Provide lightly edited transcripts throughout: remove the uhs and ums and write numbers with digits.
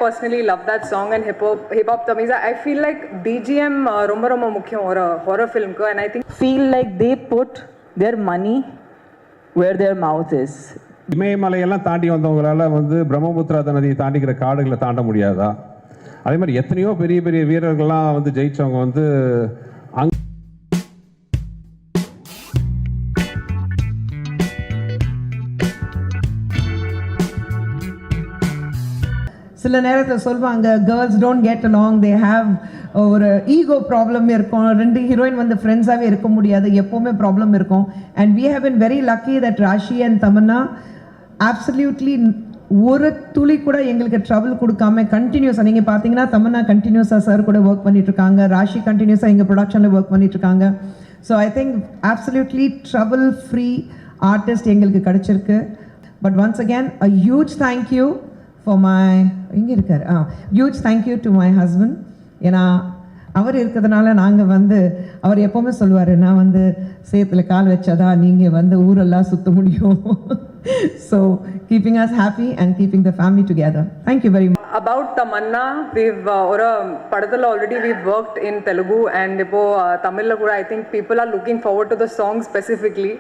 personally love that song and hip hop Tamiza. I feel like BGM ரொம்ப முக்கியம் ஒரு horror film ku, and I think feel like they put their money where their mouth is. இமயமலையெல்லாம் தாண்டி வந்தவங்களால பிரம்மபுத்திரா நதியை தாண்டிக்கிற காடுகளை தாண்ட முடியாதா? அதே மாதிரி எத்தனையோ பெரிய பெரிய வீரர்கள்லாம் ஜெயிச்சவங்க சில நேரத்தில் சொல்லுவாங்க girls don't get along, they have ஒரு ஈகோ ப்ராப்ளம் இருக்கும், ரெண்டு ஹீரோயின் ஃப்ரெண்ட்ஸாகவே இருக்க முடியாது, எப்போவுமே ப்ராப்ளம் இருக்கும். And we have been very lucky that Rashi and Tamannaah absolutely ஒரு துளி கூட எங்களுக்கு ட்ரபிள் கொடுக்காம கண்டினியூஸாக, நீங்கள் பார்த்தீங்கன்னா தமன்னா கண்டினியூஸாக சார் கூட ஒர்க் பண்ணிட்டுருக்காங்க, ராஷி கண்டினியூஸாக எங்கள் ப்ரொடக்ஷனில் ஒர்க் பண்ணிட்டுருக்காங்க. So I think absolutely trouble free artist எங்களுக்கு கிடச்சிருக்கு. But once again a huge thank you for my huge thank you to my husband. ஏன்னா அவர் இருக்கிறதுனால நாங்கள் அவர் எப்போவுமே சொல்லுவார், நான் சேத்துல கால் வச்சாதான் நீங்கள் ஊரெல்லாம் சுற்ற முடியும். So keeping us happy and keeping the family together. Thank you very much. About Tamanna, we've ஒரு படத்துல already we've worked in Telugu and இப்போ தமிழ்ல கூட I think people are looking forward to the song specifically.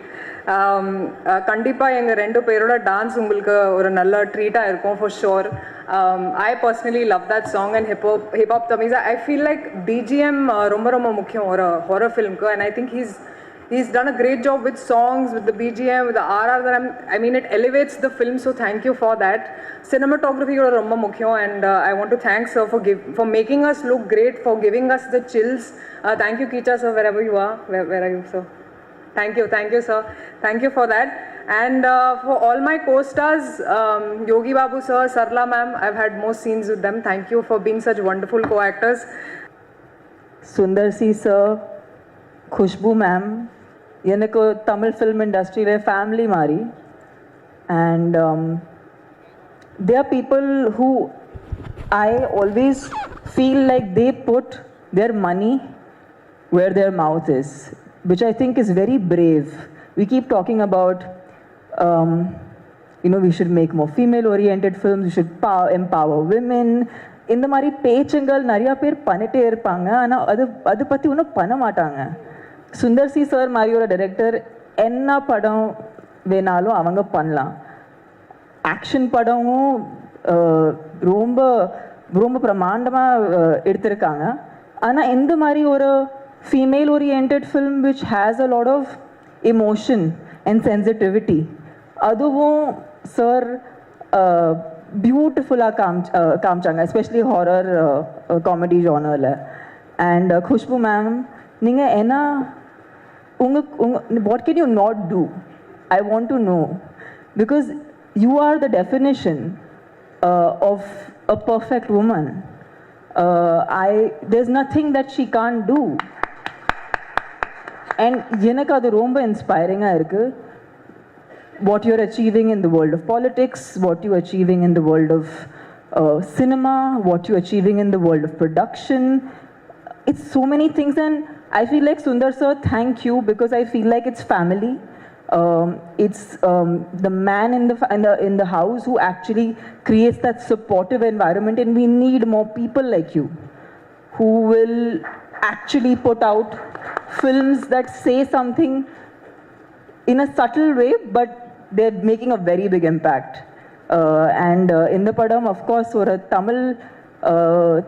கண்டிப்பா எங்க ரெண்டு பேரோட dance உங்களுக்கு ஒரு நல்ல ட்ரீட்டா இருக்கும் for sure. I personally love that song and hip hop Tamiza. I feel like BGM ரொம்ப முக்கியம் ஒரு horror film ku, and I think he's done a great job with songs, with the BGM, with the RR that I mean it elevates the film, so thank you for that. Cinematography is romba mukkiyam, and I want to thank sir for making us look great, for giving us the chills. Thank you Kicha sir, wherever you are. Where are you sir? Thank you sir, thank you for that. And for all my co-stars, Yogi Babu sir, Sarla ma'am, I've had more scenes with them. Thank you for being such wonderful co-actors. Sundar C sir, Khushbu ma'am, எனக்கு Tamil film இண்டஸ்ட்ரியில் family மாதிரி. And they are people who I always feel like they put their money where their mouth is, which I think is very brave. We keep talking about we should make more female oriented films, we should empower women. இந்த மாதிரி பேச்சுங்கள் நிறையா பேர் பண்ணிட்டே இருப்பாங்க, ஆனால் அது பற்றி ஒன்றும் பண்ண மாட்டாங்க. சுந்தர் சி சார் மாதிரி ஒரு டைரக்டர் என்ன படம் வேணாலும் அவங்க பண்ணலாம். ஆக்ஷன் படமும் ரொம்ப ரொம்ப பிரமாண்டமாக எடுத்திருக்காங்க. ஆனால் இந்த மாதிரி ஒரு female oriented film which has a lot of emotion and sensitivity, அதுவும் சார் பியூட்டிஃபுல்லாக காமிச்சாங்க, எஸ்பெஷலி ஹாரர் காமெடி ஜானரில். அண்ட் குஷ்பு மேம், நீங்கள் என்ன what can you not do? I want to know, because you are the definition of a perfect woman. There's nothing that she can't do. And எனக்கு அது ரொம்ப இன்ஸ்பைரிங்காக இருக்குது. What you're achieving in the world of politics, what you're achieving in the world of cinema, what you're achieving in the world of production. It's so many things, and I feel like Sundar sir, thank you, because I feel like it's family. It's the man in the house who actually creates that supportive environment, and we need more people like you who will actually put out films that say something in a subtle way, but they're making a very big impact. And in the padam, of course, ஒரு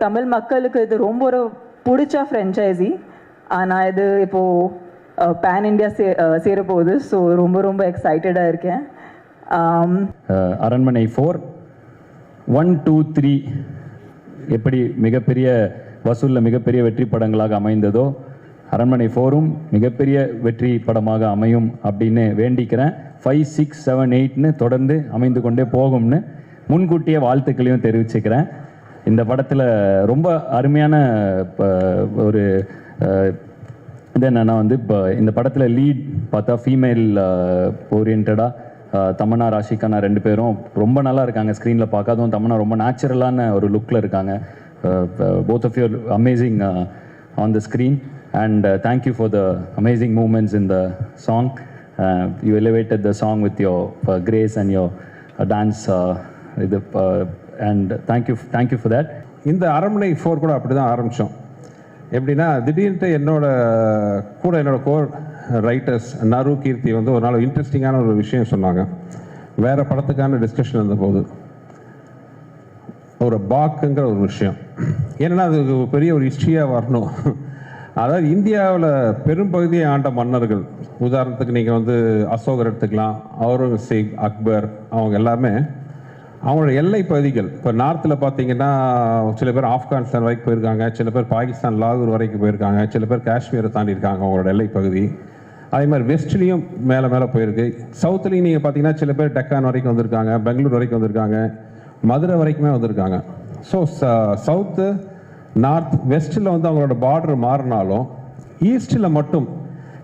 தமிழ் மக்களுக்கு இது ரொம்ப ஒரு பிடிச்ச ஃப்ரெஞ்சைசி. ஆனால் இது இப்போது pan India சேரப்போகுது. So ரொம்ப ரொம்ப எக்ஸைட்டடாக இருக்கேன். அரண்மனை 4 1 2 3 எப்படி மிகப்பெரிய வசூலில் மிகப்பெரிய வெற்றி படங்களாக அமைந்ததோ, அரண்மனை 4ம் மிகப்பெரிய வெற்றி படமாக அமையும் அப்படின்னு வேண்டிக்கிறேன். 5 6 7 8ன்னு தொடர்ந்து அமைந்து கொண்டே போகும்னு முன்கூட்டிய வாழ்த்துக்களையும் தெரிவிச்சுக்கிறேன். இந்த படத்தில் ரொம்ப அருமையான ஒரு இது என்னென்னா இப்போ இந்த படத்தில் லீட் பார்த்தா ஃபீமேல் ஓரியன்டாக தமன்னா ராஷிகானா ரெண்டு பேரும் ரொம்ப நல்லா இருக்காங்க. ஸ்க்ரீனில் பார்க்காதும் தமன்னா ரொம்ப நேச்சுரலான ஒரு லுக்கில் இருக்காங்க. Both of you amazing on the screen, and thank you for the amazing moments in the song. You elevated the song with your grace and your dance இது அண்ட் தேங்க்யூ ஃபார் தேட். இந்த அரண்மனை 4 கூட அப்படி தான் ஆரம்பித்தோம். எப்படின்னா திடீர்னு என்னோட கோர் ரைட்டர்ஸ் நரு கீர்த்தி வந்து ஒரு நாள் இன்ட்ரெஸ்டிங்கான ஒரு விஷயம் சொன்னாங்க. வேறு படத்துக்கான டிஸ்கஷன் இருந்தபோது ஒரு பாக்குங்கிற ஒரு விஷயம், ஏன்னா அது பெரிய ஒரு ஹிஸ்ட்ரியாக வரணும். அதாவது இந்தியாவில் பெரும்பகுதியை ஆண்ட மன்னர்கள், உதாரணத்துக்கு நீங்கள் வந்து அசோகர் எடுத்துக்கலாம், அவுரங்கசீப், அக்பர், அவங்க எல்லாமே அவங்களோட எல்லை பகுதிகள். இப்போ நார்த்தில் பார்த்தீங்கன்னா சில பேர் ஆப்கானிஸ்தான் வரைக்கும் போயிருக்காங்க, சில பேர் பாகிஸ்தான் லாகூர் வரைக்கும் போயிருக்காங்க, சில பேர் காஷ்மீரை தாண்டி இருக்காங்க அவங்களோட எல்லை பகுதி. அதே மாதிரி வெஸ்ட்லேயும் மேலே போயிருக்கு. சவுத்துலேயும் நீங்கள் பார்த்தீங்கன்னா சில பேர் டெக்கான் வரைக்கும் வந்திருக்காங்க, பெங்களூர் வரைக்கும் வந்திருக்காங்க, மதுரை வரைக்குமே வந்திருக்காங்க. ஸோ சவுத்து, நார்த், வெஸ்ட்டில் வந்து அவங்களோட பார்டர் மாறினாலும் ஈஸ்டில் மட்டும்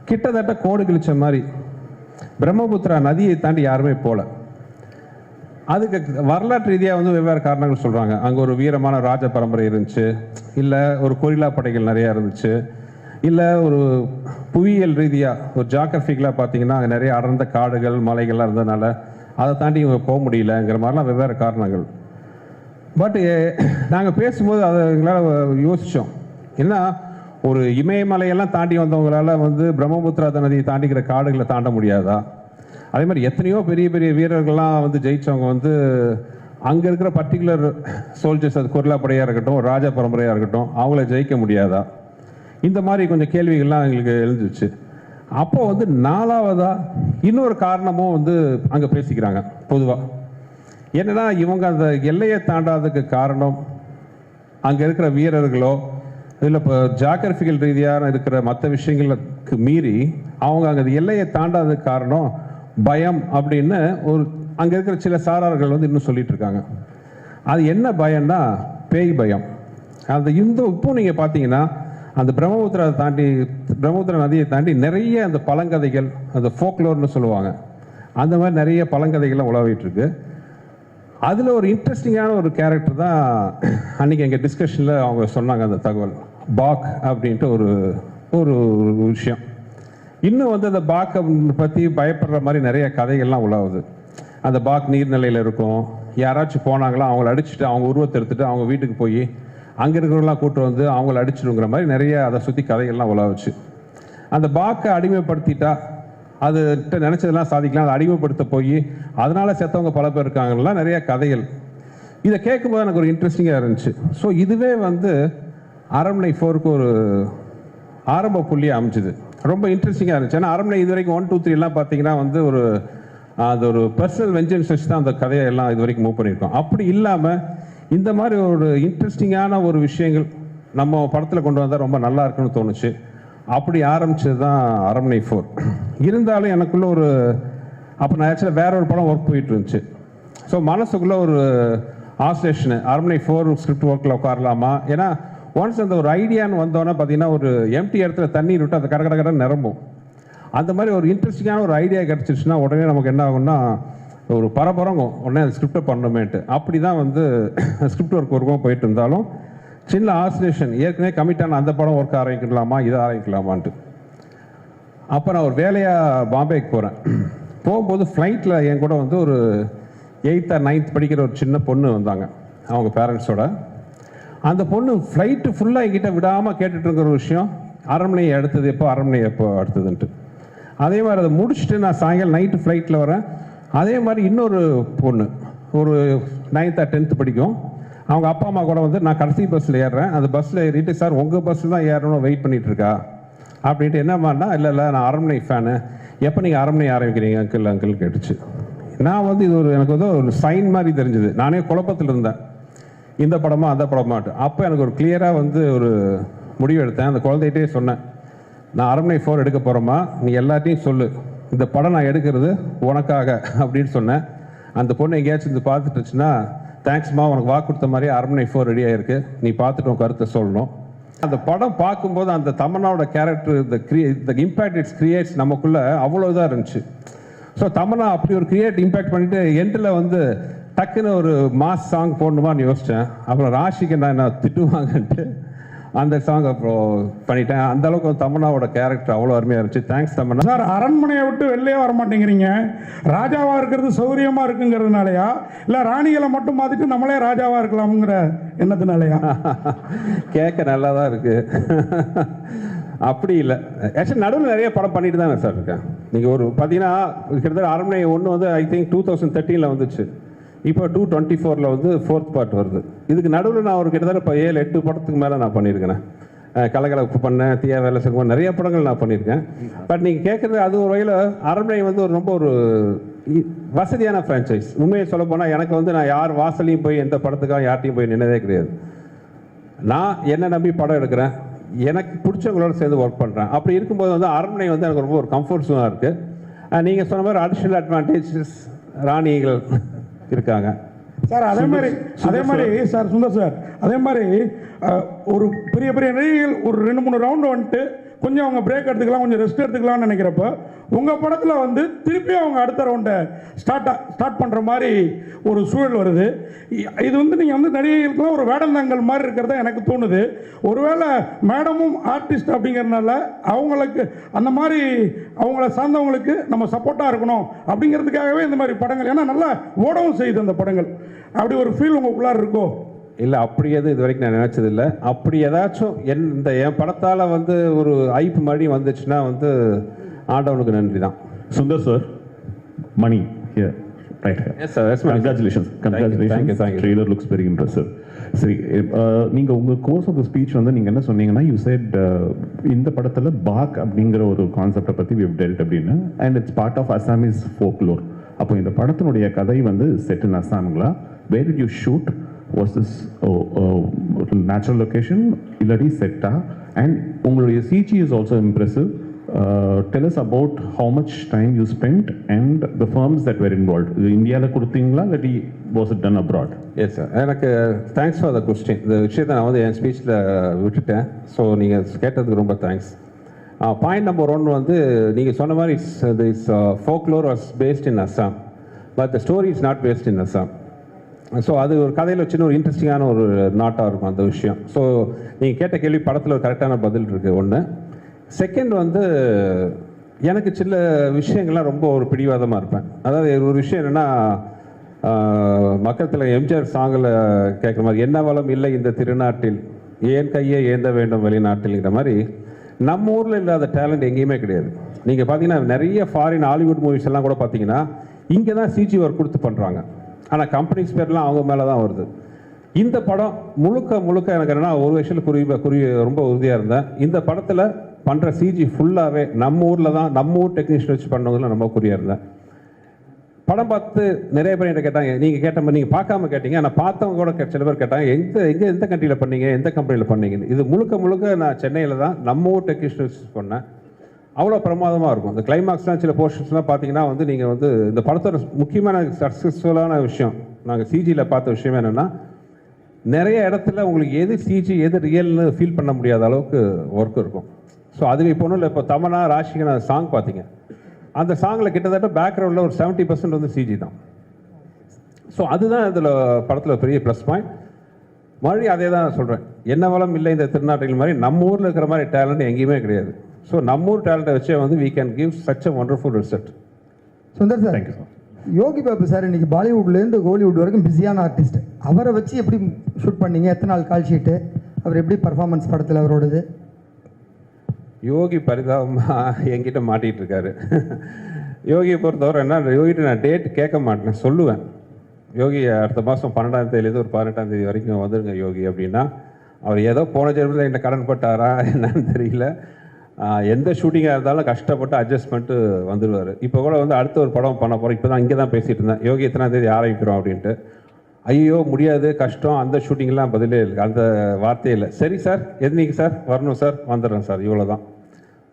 கிட்டத்தட்ட கோடு கிழிச்ச மாதிரி பிரம்மபுத்திரா நதியை தாண்டி யாருமே போகல. அதுக்கு வரலாற்று ரீதியாக வந்து வெவ்வேறு காரணங்கள் சொல்கிறாங்க. அங்கே ஒரு வீரமான ராஜ பரம்பரை இருந்துச்சு, இல்லை ஒரு கொரில்லா படைகள் நிறையா இருந்துச்சு, இல்லை ஒரு புவியியல் ரீதியாக ஒரு ஜாகிரபிக்கலாக பார்த்தீங்கன்னா அங்கே நிறைய அடர்ந்த காடுகள் மலைகள்லாம் இருந்ததுனால அதை தாண்டி இவங்க போக முடியலங்கிற மாதிரிலாம் வெவ்வேறு காரணங்கள். பட் நாங்கள் பேசும்போது அதை எங்களால் யோசித்தோம், ஏன்னா ஒரு இமயமலையெல்லாம் தாண்டி வந்தவங்களால வந்து பிரம்மபுத்திரா நதியை தாண்டிக்கிற காடுகளை தாண்ட முடியாதா? அதே மாதிரி எத்தனையோ பெரிய பெரிய வீரர்கள்லாம் வந்து ஜெயித்தவங்க வந்து அங்கே இருக்கிற பர்டிகுலர் சோல்ஜர்ஸ், அது கொரில்லா படையாக இருக்கட்டும், ராஜ பரம்பரையாக இருக்கட்டும், அவங்கள ஜெயிக்க முடியாதா? இந்த மாதிரி கொஞ்சம் கேள்விகள்லாம் எங்களுக்கு எழுந்துச்சு. அப்போ வந்து 4வதா இன்னொரு காரணமும் வந்து அங்கே பேசிக்கிறாங்க பொதுவாக. என்னன்னா இவங்க அந்த எல்லையை தாண்டாததுக்கு காரணம் அங்கே இருக்கிற வீரர்களோ இல்லை இப்போ ஜாகிரபிக்கல் ரீதியாக இருக்கிற மற்ற விஷயங்களுக்கு மீறி அவங்க அங்கே அந்த எல்லையை தாண்டாததுக்கு காரணம் பயம் அப்படின்னு ஒரு அங்கே இருக்கிற சில சாரார்கள் வந்து இன்னும் சொல்லிட்டு இருக்காங்க. அது என்ன பயம்னா பேய் பயம். அந்த இப்போ நீங்கள் பார்த்தீங்கன்னா அந்த பிரம்மபுத்திரா நதியை தாண்டி நிறைய அந்த பழங்கதைகள், அந்த ஃபோக்லோர்னு சொல்லுவாங்க, அந்த மாதிரி நிறைய பழங்கதைகள்லாம் உலாவிட்டு இருக்கு. அதில் ஒரு இன்ட்ரெஸ்டிங்கான ஒரு கேரக்டர் தான் அன்றைக்கி எங்கள் டிஸ்கஷனில் அவங்க சொன்னாங்க, அந்த தகவல் பாக் அப்படின்ட்டு ஒரு விஷயம். இன்னும் வந்து அந்த பாக்கை பற்றி பயப்படுற மாதிரி நிறைய கதைகள்லாம் உலாவுது. அந்த பாக் நீர்நிலையில் இருக்கும், யாராச்சும் போனாங்களோ அவங்கள அடிச்சுட்டு அவங்க உருவத்தை எடுத்துட்டு அவங்க வீட்டுக்கு போய் அங்கே இருக்கிறவங்களாம் கூட்டு வந்து அவங்கள அடிச்சிடுங்கிற மாதிரி நிறைய அதை சுற்றி கதைகள்லாம் உலாவுச்சு. அந்த பாக்கை அடிமைப்படுத்திட்டா அது நினச்சதெல்லாம் சாதிக்கலாம், அதை அடிமைப்படுத்த போய் அதனால் செத்தவங்க பல பேர் இருக்காங்கலாம் நிறைய கதைகள். இதை கேட்கும்போது எனக்கு ஒரு இன்ட்ரெஸ்டிங்காக இருந்துச்சு. ஸோ இதுவே வந்து அரண்மனை 4க்கு ஒரு ஆரம்ப புள்ளியாக அமைஞ்சுது. ரொம்ப இன்ட்ரெஸ்டிங்காக இருந்துச்சு. ஏன்னா அரண்மனை இது வரைக்கும் 1, 2, 3 எல்லாம் பார்த்தீங்கன்னா வந்து அது ஒரு பர்சனல் வெஞ்சன்ஸ் வச்சு தான் அந்த கதையை எல்லாம் இது வரைக்கும் மூவ் பண்ணியிருக்கோம். அப்படி இல்லாமல் இந்த மாதிரி ஒரு இன்ட்ரெஸ்டிங்கான ஒரு விஷயங்கள் நம்ம படத்தில் கொண்டு வந்தால் ரொம்ப நல்லா இருக்குன்னு தோணுச்சு. அப்படி ஆரம்பிச்சது தான் அரண்மனை 4. இருந்தாலும் எனக்குள்ள அப்போ நான் ஆக்சுவலாக வேற ஒரு படம் ஒர்க் போயிட்டு இருந்துச்சு. ஸோ மனசுக்குள்ளே ஒரு ஆசோசியேஷனு, அரண்மனை 4 ஸ்கிரிப்ட் ஒர்க்கில் உட்காரலாமா? ஏன்னா ஒன்ஸ் அந்த ஒரு ஐடியான்னு வந்தோன்னே பார்த்தீங்கன்னா ஒரு எம்டி இடத்துல தண்ணீர் விட்டு அந்த கடை நிரம்பும். அந்த மாதிரி ஒரு இன்ட்ரெஸ்டிங்கான ஒரு ஐடியா கிடச்சிருச்சுன்னா உடனே நமக்கு என்ன ஆகும்னா ஒரு பரபரங்கும், உடனே அந்த ஸ்கிரிப்டை பண்ணணுமேட்டு. அப்படி தான் வந்து ஸ்கிரிப்ட் ஒர்க்கும் போயிட்டு இருந்தாலும் சின்ன ஆசோசியேஷன், ஏற்கனவே கமிட்டான அந்த படம் ஒர்க் ஆரம்பிக்கலாமா இதை ஆரம்பிக்கலாமான்ட்டு. அப்போ நான் ஒரு வேலையாக பாம்பேக்கு போகிறேன். போகும்போது ஃப்ளைட்டில் என் கூட வந்து ஒரு 8th or 9th படிக்கிற ஒரு சின்ன பொண்ணு வந்தாங்க அவங்க பேரண்ட்ஸோட. அந்த பொண்ணு ஃப்ளைட்டு ஃபுல்லாக என்கிட்ட விடாமல் கேட்டுட்டு இருக்கிற ஒரு விஷயம், அரண்மனையை எப்போ அடுத்ததுன்ட்டு. அதே மாதிரி அதை முடிச்சுட்டு நான் சாயங்காலம் நைட்டு ஃப்ளைட்டில் வரேன். அதே மாதிரி இன்னொரு பொண்ணு ஒரு 9th or 10th படிக்கும். அவங்க அப்பா அம்மா கூட வந்து நான் கடைசி பஸ்ஸில் ஏறுறேன். அந்த பஸ்ஸில் ஏறிட்டு, சார் உங்கள் பஸ்ஸில் தான் ஏறணும் வெயிட் பண்ணிகிட்டு இருக்கா அப்படின்ட்டு. என்னம்மாண்ணா, இல்லை நான் அரண்மனை ஃபேனு, எப்போ நீங்கள் அரண்மனை ஆரம்பிக்கிறீங்க அங்கிள் கேட்டுச்சு. நான் வந்து இது எனக்கு வந்து ஒரு சைன் மாதிரி தெரிஞ்சுது. நானே குழப்பத்தில் இருந்தேன், இந்த படமா அந்த படமாட்டு. அப்போ எனக்கு ஒரு கிளியராக வந்து ஒரு முடிவு எடுத்தேன். அந்த குழந்தைகிட்டே சொன்னேன், நான் அரண்மனை 4 எடுக்க போகிறோமா, நீ எல்லாத்தையும் சொல்லு, இந்த படம் நான் எடுக்கிறது உனக்காக அப்படின்னு சொன்னேன். அந்த பொண்ணு எங்கேயாச்சும் இது பார்த்துட்டுச்சுன்னா, தேங்க்ஸ்மா, உனக்கு வாக்கு கொடுத்த மாதிரி அரண்மனை 4 ரெடியாக இருக்குது, நீ பார்த்துட்டு உன் கருத்தை சொல்லணும். அந்த படம் பார்க்கும்போது அந்த தமன்னாவோட கேரக்டர், இந்த இம்பேக்ட் இட்ஸ் கிரியேட்ஸ் நமக்குள்ளே அவ்வளோ இதாக இருந்துச்சு. ஸோ தமன்னா அப்படி ஒரு இம்பேக்ட் பண்ணிவிட்டு எண்டில் வந்து டக்குன்னு ஒரு மாஸ் சாங் போடணுமான்னு யோசித்தேன். அப்புறம் ராஷிக்கு நான் என்ன திட்டுவாங்கன்ட்டு அந்த சாங் அப்புறம் பண்ணிட்டேன். அந்த அளவுக்கு வந்து தமன்னாவோட கேரக்டர் அவ்வளோ அருமையாக இருந்துச்சு. தேங்க்ஸ் தமன்னா. சார், அரண்மனையை விட்டு வெளியே வர மாட்டேங்கிறீங்க. ராஜாவாக இருக்கிறது சௌரியமாக இருக்குங்கிறதுனாலயா, இல்லை ராணிகளை மட்டும் மாற்றிட்டு நம்மளே ராஜாவாக இருக்கலாமுங்கிற எண்ணத்தினாலயா? கேட்க நல்லா தான் இருக்கு. அப்படி இல்லை. ஆக்சுவலி நடுவில் நிறைய படம் பண்ணிட்டு தானே சார் இருக்கேன். நீங்கள் ஒரு பார்த்தீங்கன்னா கிட்டத்தட்ட அரண்மனை ஒன்று வந்து ஐ திங்க் 2013 வந்துச்சு. இப்போ 2024 வந்து 4th பார்ட் வருது. இதுக்கு நடுவில் நான் ஒரு கிட்டத்தட்ட இப்போ 7-8 படத்துக்கு மேலே நான் பண்ணியிருக்கேன். கலகலப்பு பண்ணேன், தீயா வேலை செய்வோம், நிறைய படங்கள் நான் பண்ணியிருக்கேன். பட் நீங்கள் கேட்குறது அது ஒரு வகையில் அரண்மனை வந்து ஒரு ரொம்ப ஒரு வசதியான ஃப்ரான்ச்சைஸ். உண்மையை சொல்ல போனால் எனக்கு வந்து நான் யார் வாசலையும் போய் எந்த படத்துக்காக யார்ட்டையும் போய் நின்னதே கிடையாது. நான் என்ன நம்பி படம் எடுக்கிறேன், எனக்கு பிடிச்சவங்களோட சேர்ந்து ஒர்க் பண்ணுறேன். அப்படி இருக்கும்போது வந்து அரண்மனை வந்து எனக்கு ரொம்ப ஒரு கம்ஃபர்ட் ஜோனாக இருக்குது. நீங்கள் சொன்ன மாதிரி அடிஷ்னல் அட்வான்டேஜஸ் ராணிகள் இருக்காங்க சார். அதே மாதிரி சார் சுந்தர் சார், அதே மாதிரி ஒரு பெரிய பெரிய நடிகைகள் ஒரு 2-3 ரவுண்டு வந்துட்டு கொஞ்சம் அவங்க பிரேக் எடுத்துக்கலாம், கொஞ்சம் ரெஸ்ட் எடுத்துக்கலாம்னு நினைக்கிறப்ப உங்கள் படத்தில் வந்து திருப்பி அவங்க அடுத்த ரவுண்டை ஸ்டார்ட் பண்ணுற மாதிரி ஒரு சூழல் வருது. இது வந்து நீங்கள் வந்து நடிகைகளுக்குலாம் ஒரு வேடந்தாங்கல் மாதிரி இருக்கிறதா எனக்கு தோணுது. ஒருவேளை மேடமும் ஆர்டிஸ்ட் அப்படிங்கிறதுனால அவங்களுக்கு அந்த மாதிரி அவங்கள சார்ந்தவங்களுக்கு நம்ம சப்போர்ட்டாக இருக்கணும் அப்படிங்கிறதுக்காகவே இந்த மாதிரி படங்கள், ஏன்னா நல்லா ஓடவும் செய்யுது அந்த படங்கள், அப்படி ஒரு ஃபீல் உங்களுக்குள்ளார இருக்கோ? இல்லை, அப்படி எதுவும் இது வரைக்கும் நான் நினச்சதில்லை. அப்படி ஏதாச்சும் என் படத்தால் வந்து ஒரு ஐப்பு மாதிரி வந்துச்சுன்னா வந்து ஆண்டவனுக்கு நன்றி தான். Sundar sir, money here, right here. Yes sir, yes sir. Congratulations. Thank you. Trailer looks very impressive. சரி, நீங்க உங்க கோர்ஸ் ஆஃப் த ஸ்பீச் வந்து நீங்க என்ன சொன்னீங்கன்னா, யூ செட் இந்த படத்துல பாக் அப்படிங்கிற ஒரு கான்செப்டை பத்தி we have dealt அப்படின்னு, and it's part of Assamese folklore. அப்போ இந்த படத்தினுடைய கதை வந்து செட் இன் அஸ்ஸாம்ங்களா? Where did you shoot? Was this natural location illadi setta? And உங்களுடைய CG is also impressive. Tell us about how much time you spent and the firms that were involved. இந்தியாவில் கொடுத்தீங்களா இல்லாட்டி was it done abroad? Yes sir, எனக்கு thanks for the question. இந்த விஷயத்தை நான் வந்து என் ஸ்பீச்சில் விட்டுட்டேன். ஸோ நீங்கள் கேட்டதுக்கு ரொம்ப தேங்க்ஸ். பாயிண்ட் நம்பர் 1 வந்து நீங்கள் சொன்ன மாதிரி this folklore was based in Assam, but the story is not based in Assam. So அது ஒரு கதையில் சின்ன ஒரு இன்ட்ரெஸ்டிங்கான ஒரு நாட்டாக இருக்கும் அந்த விஷயம். ஸோ நீங்கள் கேட்ட கேள்வி படத்தில் ஒரு கரெக்டான பதில் இருக்குது ஒன்று. செகண்ட் வந்து எனக்கு சில விஷயங்கள்லாம் ரொம்ப ஒரு பிடிவாதமாக இருப்பேன். அதாவது ஒரு விஷயம் என்னென்னா, மக்கள் தலைவர் எம்ஜிஆர் சாங்கில் கேட்குற மாதிரி, என்ன வளம் இல்லை இந்த திருநாட்டில், ஏன் கையை ஏந்த வேண்டும் வெளிநாட்டில்ங்கிற மாதிரி நம்ம ஊரில் இல்லாத டேலண்ட் எங்கேயுமே கிடையாது. நீங்கள் பார்த்தீங்கன்னா நிறைய ஃபாரின் ஹாலிவுட் மூவிஸ் எல்லாம் கூட பார்த்தீங்கன்னா இங்கே தான் சிஜி ஒர்க் கொடுத்து பண்ணுறாங்க. ஆனால் கம்பெனிஸ் பேர்லாம் அவங்க மேலே தான் வருது. இந்த படம் முழுக்க எனக்கு என்னென்னா, ஒரு விஷயத்தில் ரொம்ப உறுதியாக இருந்தேன். இந்த படத்தில் பண்ணுற சிஜி ஃபுல்லாகவே நம்ம ஊரில் தான், நம்ம ஊர் டெக்னீஷியன் வச்சு பண்ணவங்களாம் ரொம்ப குறியாக இருந்தேன். படம் பார்த்து நிறைய பேர் என்கிட்ட கேட்டாங்க, நீங்கள் கேட்ட மாதிரி நீங்கள் பார்க்காம கேட்டீங்க, ஆனால் பார்த்தவங்க கூட சில பேர் கேட்டாங்க, எந்த கண்ட்ரியில் பண்ணீங்க, எந்த கம்பெனியில் பண்ணீங்கன்னு. இது முழுக்க நான் சென்னையில் தான் நம்ம ஊர் டெக்னீஷியன் வச்சு பண்ணேன். அவ்வளோ பிரமாதமாக இருக்கும். இந்த கிளைமாக்ஸ்லாம் சில போர்ஷன்ஸ்லாம் பார்த்தீங்கன்னா வந்து நீங்கள் வந்து இந்த படத்தோட முக்கியமான சக்ஸஸ்ஃபுல்லான விஷயம் நாங்கள் சிஜியில் பார்த்த விஷயம் என்னென்னா, நிறைய இடத்துல உங்களுக்கு எது சிஜி எது ரியல்னு ஃபீல் பண்ண முடியாத அளவுக்கு ஒர்க் இருக்கும். ஸோ அதுக்கு இப்போ ஒன்றும் இல்லை. இப்போ தமன்னா ராஷிகனா சாங் பார்த்தீங்க, அந்த சாங்கில் கிட்டத்தட்ட பேக்ரவுண்டில் ஒரு 70% வந்து சிஜி தான். ஸோ அதுதான் இதில் படத்தில் பெரிய ப்ளஸ் பாயிண்ட். மறுபடியும் அதே தான் சொல்கிறேன், என்ன வளம் இல்லை இந்த திருநாட்டில் மாதிரி நம்ம ஊரில் இருக்கிற மாதிரி டேலண்ட் எங்கேயுமே கிடையாது. ஸோ நம்ம ஊர் டேலண்ட்டை வச்சே வந்து we can give such a wonderful result. Sundar sir, Thank you, sir. Yogi Babu sir இன்னைக்கு பாலிவுட்லேருந்து ஹாலிவுட் வரைக்கும் பிஸியான ஆர்டிஸ்ட். அவரை வச்சு எப்படி ஷூட் பண்ணீங்க? எத்தனை நாள் கால் ஷீட்டு? அவர் எப்படி பர்ஃபார்மன்ஸ் படத்தில் அவரோடது? யோகி பரிதாபமாக என்கிட்ட மாட்டிகிட்டு இருக்காரு. யோகியை பொறுத்தவரை என்ன, யோகிட்ட நான் டேட் கேட்க மாட்டேன், சொல்லுவேன். யோகி அடுத்த மாதம் 12ஆம் தேதியிலேருந்து ஒரு 18ஆம் தேதி வரைக்கும் வந்துடுங்க யோகி அப்படின்னா, அவர் ஏதோ போன ஜென்மத்தில் என்ன கடன் பட்டாரா என்னன்னு தெரியல. எந்த ஷூட்டிங்காக இருந்தாலும் கஷ்டப்பட்டு அட்ஜஸ்ட் பண்ணிட்டு வந்துடுவார். இப்போ கூட வந்து அடுத்த ஒரு படம் பண்ண போகிறோம். இப்போ தான் இங்கே தான் பேசிகிட்டு இருந்தேன், யோகி எத்தனாம் தேதி ஆரம்பிக்கிறோம் அப்படின்ட்டு. ஐயோ முடியாது, கஷ்டம், அந்த ஷூட்டிங்லாம் பதிலே இல்லை, அந்த வார்த்தையே இல்லை. சரி சார், எதுனிக்கு சார் வரணும் சார், வந்துடுறேன் சார், இவ்வளோ தான்.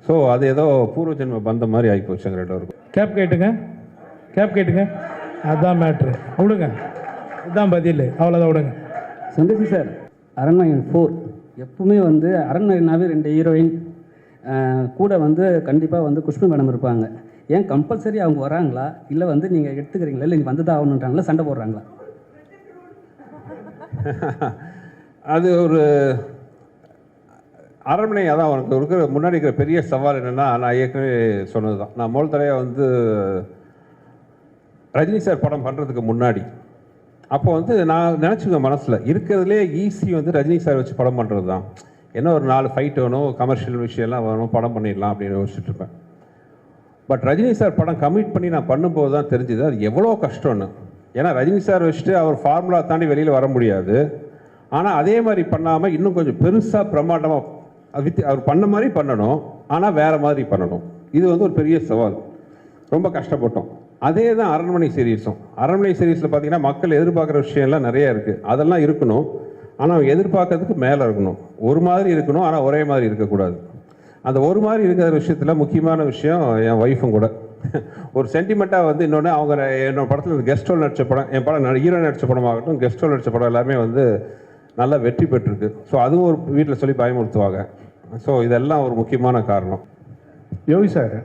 ஸோ அது ஏதோ பூர்வ ஜென்ம பந்த மாதிரி ஆகி போச்சு எங்கள் 2 பேருக்கும். கேப் கேட்டுங்க, அதுதான் மேட்ரு. விடுங்க, இதுதான் பதில், அவ்வளோதான், விடுங்க. சந்தோஷி சார், அரண்மனை 4 எப்பவுமே வந்து அரண்மனைனாவே 2 ஹீரோயின் கூட வந்து கண்டிப்பாக வந்து குஷ்பு மேடம் இருப்பாங்க. ஏன் கம்பல்சரி அவங்க வராங்களா, இல்லை வந்து நீங்கள் எடுத்துக்கிறீங்களா, இல்லை நீங்கள் வந்து தான் ஆகணுன்றாங்களா, சண்டை போடுறாங்களா? அது ஒரு அரண்மனை அதான் உனக்கு இருக்கிற முன்னாடி இருக்கிற பெரிய சவால் என்னென்னா, நான் ஏற்கனவே சொன்னது தான். நான் முதல் தடவை வந்து ரஜினி சார் படம் பண்ணுறதுக்கு முன்னாடி அப்போ வந்து நான் நினச்சிக்க மனசில் இருக்கிறதுலே ஈஸி வந்து ரஜினி சார் வச்சு படம் பண்ணுறது தான். என்ன ஒரு 4 ஃபைட் வேணும், கமர்ஷியல் விஷயம்லாம் வேணும், படம் பண்ணிடலாம் அப்படின்னு யோசிச்சுட்டு இருப்பேன். பட் ரஜினி சார் படம் கமிட் பண்ணி நான் பண்ணும்போது தான் தெரிஞ்சுது அது எவ்வளோ கஷ்டம்னு. ஏன்னா ரஜினி சார் வச்சுட்டு அவர் ஃபார்முலா தாண்டி வெளியில் வர முடியாது. ஆனால் அதே மாதிரி பண்ணாமல் இன்னும் கொஞ்சம் பெருசாக பிரம்மாண்டமாக அவர் பண்ண மாதிரி பண்ணணும், ஆனால் வேறு மாதிரி பண்ணணும். இது வந்து ஒரு பெரிய சவால், ரொம்ப கஷ்டப்பட்டோம். அதே தான் அரண்மனை சீரீஸும். அரண்மனை சீரீஸில் பார்த்தீங்கன்னா மக்கள் எதிர்பார்க்குற விஷயம்லாம் நிறையா இருக்குது. அதெல்லாம் இருக்கணும், ஆனால் எதிர்பார்க்கறதுக்கு மேலே இருக்கணும். ஒரு மாதிரி இருக்கணும், ஆனால் ஒரே மாதிரி இருக்கக்கூடாது. அந்த ஒரு மாதிரி இருக்கிற விஷயத்தில் முக்கியமான விஷயம் என் ஒய்ஃபும் கூட ஒரு சென்டிமெண்ட்டாக வந்து இன்னொன்று அவங்க என்னோட படத்தில் கெஸ்ட் ரோல் நடித்த படம், என் படம் ஹீரோ நடித்த படமாகட்டும், கெஸ்ட் ரோல் நடித்த படம் எல்லாமே வந்து நல்லா வெற்றி பெற்றிருக்கு. ஸோ அதுவும் ஒரு வீட்டில் சொல்லி பயமுறுத்துவாங்க. ஸோ இதெல்லாம் ஒரு முக்கியமான காரணம். யோகி சார்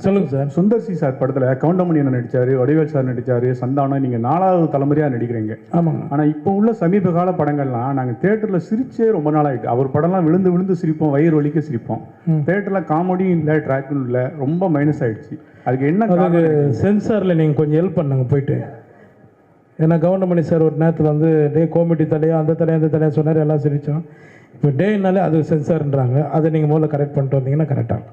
சொல்லுங்கள் சார். சுந்தர்சி சார் படத்தில் கவுண்டமணி என்ன நடித்தார், வடிவேல் சார் நடித்தார், சந்தானம், நீங்கள் 4வது தலைமுறையாக நடிக்கிறீங்க. ஆமாங்க. ஆனால் இப்போ உள்ள சமீப கால படங்கள்லாம் நாங்கள் தேட்டரில் சிரிச்சே ரொம்ப நாள் ஆகிட்டு. அவர் படம்லாம் விழுந்து விழுந்து சிரிப்போம், வயிறு வலிக்க சிரிப்போம். தேட்டரில் காமெடியும் இல்லை, ட்ராக்கும் இல்லை, ரொம்ப மைனஸ் ஆகிடுச்சு. அதுக்கு என்ன சென்சாரில் நீங்கள் கொஞ்சம் ஹெல்ப் பண்ணுங்க போயிட்டு. ஏன்னா கவுண்டமணி சார் ஒரு நேரத்தில் வந்து டே காமெடி தலையா அந்த தலையாக சொன்னார், எல்லாம் சிரித்தோம். இப்போ டேனாலே அது சென்சார்ன்றாங்க. அதை நீங்கள் முதல்ல கரெக்ட் பண்ணிட்டு வந்தீங்கன்னா கரெக்டாக.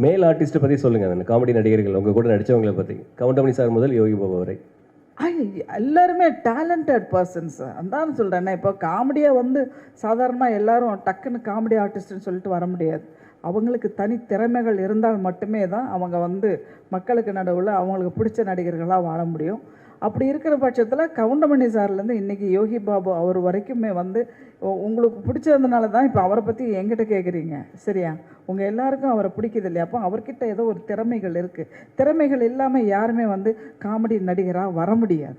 மேல் ஆர்டிஸ்ட்டை பற்றி சொல்லுங்கள், அந்த காமெடி நடிகர்கள் உங்கள் கூட நடித்தவங்களை பற்றி. கவுண்டமணி சார் முதல் யோகி பாபு வரை எல்லாருமே டேலண்டட் பர்சன்ஸ். அதான் சொல்கிறேன். இப்போ காமெடியாக வந்து சாதாரணமாக எல்லாரும் டக்குன்னு காமெடி ஆர்டிஸ்ட்னு சொல்லிட்டு வர முடியாது. அவங்களுக்கு தனி திறமைகள் இருந்தால் மட்டுமே தான் அவங்க வந்து மக்களுக்கு நடுவில் அவங்களுக்கு பிடிச்ச நடிகர்களாக வாழ முடியும். அப்படி இருக்கிற பட்சத்தில் கவுண்டமணி சார்லேருந்து இன்றைக்கி யோகி பாபு அவர் வரைக்குமே வந்து உங்களுக்கு பிடிச்சதுனால தான் இப்போ அவரை பற்றி என்கிட்ட கேட்குறீங்க, சரியா? உங்கள் எல்லாருக்கும் அவரை பிடிக்குது இல்லையா? அப்போ அவர்கிட்ட ஏதோ ஒரு திறமைகள் இருக்குது. திறமைகள் இல்லாமல் யாருமே வந்து காமெடி நடிகராக வர முடியாது.